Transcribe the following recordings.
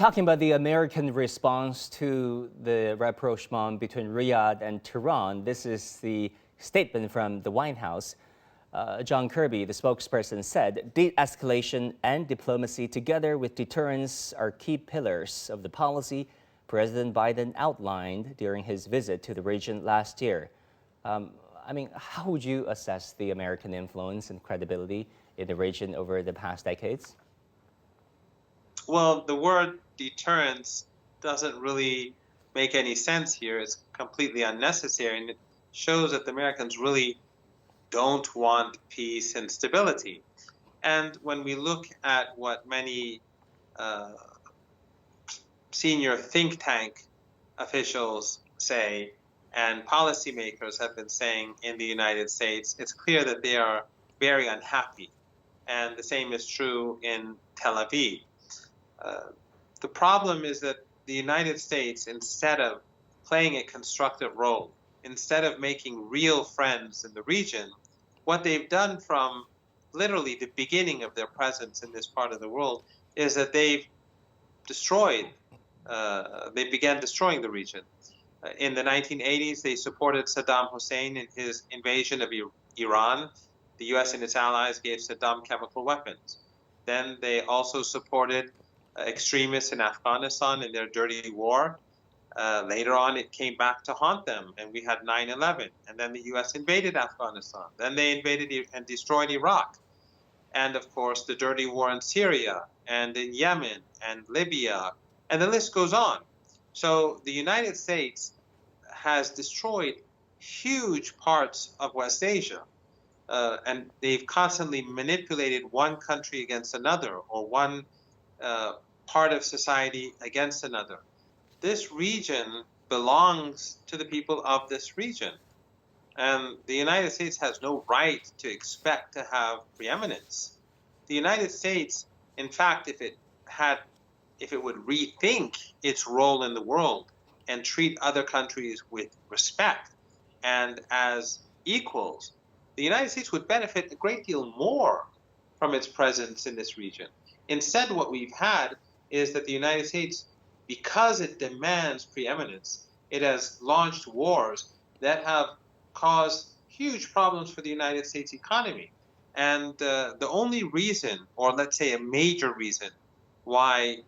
Talking about the American response to the rapprochement between Riyadh and Tehran, this is the statement from the White House. John Kirby, the spokesperson, said de-escalation and diplomacy together with deterrence are key pillars of the policy President Biden outlined during his visit to the region last year. How would you assess the American influence and credibility in the region over the past decades? Well, the word deterrence doesn't really make any sense here. It's completely unnecessary, and it shows that the Americans really don't want peace and stability. And when we look at what many senior think tank officials say and policymakers have been saying in the United States, it's clear that they are very unhappy. And the same is true in Tel Aviv. The problem is that the United States, instead of playing a constructive role, instead of making real friends in the region, what they've done from literally the beginning of their presence in this part of the world is that they began destroying the region. In the 1980s, they supported Saddam Hussein in his invasion of Iran. The US and its allies gave Saddam chemical weapons. Then they also supported extremists in Afghanistan in their dirty war. Later on, it came back to haunt them, and we had 9/11. And then the US invaded Afghanistan. Then they invaded and destroyed Iraq. And of course, the dirty war in Syria and in Yemen and Libya, and the list goes on. So the United States has destroyed huge parts of West Asia. And they've constantly manipulated one country against another, or one part of society against another. This region belongs to the people of this region. And the United States has no right to expect to have preeminence. The United States, in fact, if it would rethink its role in the world and treat other countries with respect and as equals, the United States would benefit a great deal more from its presence in this region. Instead, what we've had is that the United States, because it demands preeminence, it has launched wars that have caused huge problems for the United States economy. And the only reason, or let's say a major reason, why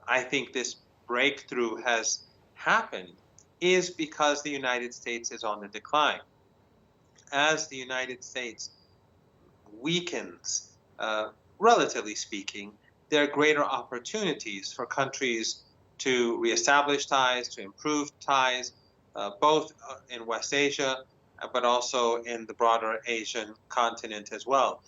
I think this breakthrough has happened is because the United States is on the decline. As the United States weakens, relatively speaking, there are greater opportunities for countries to reestablish ties, to improve ties, both in West Asia, but also in the broader Asian continent as well.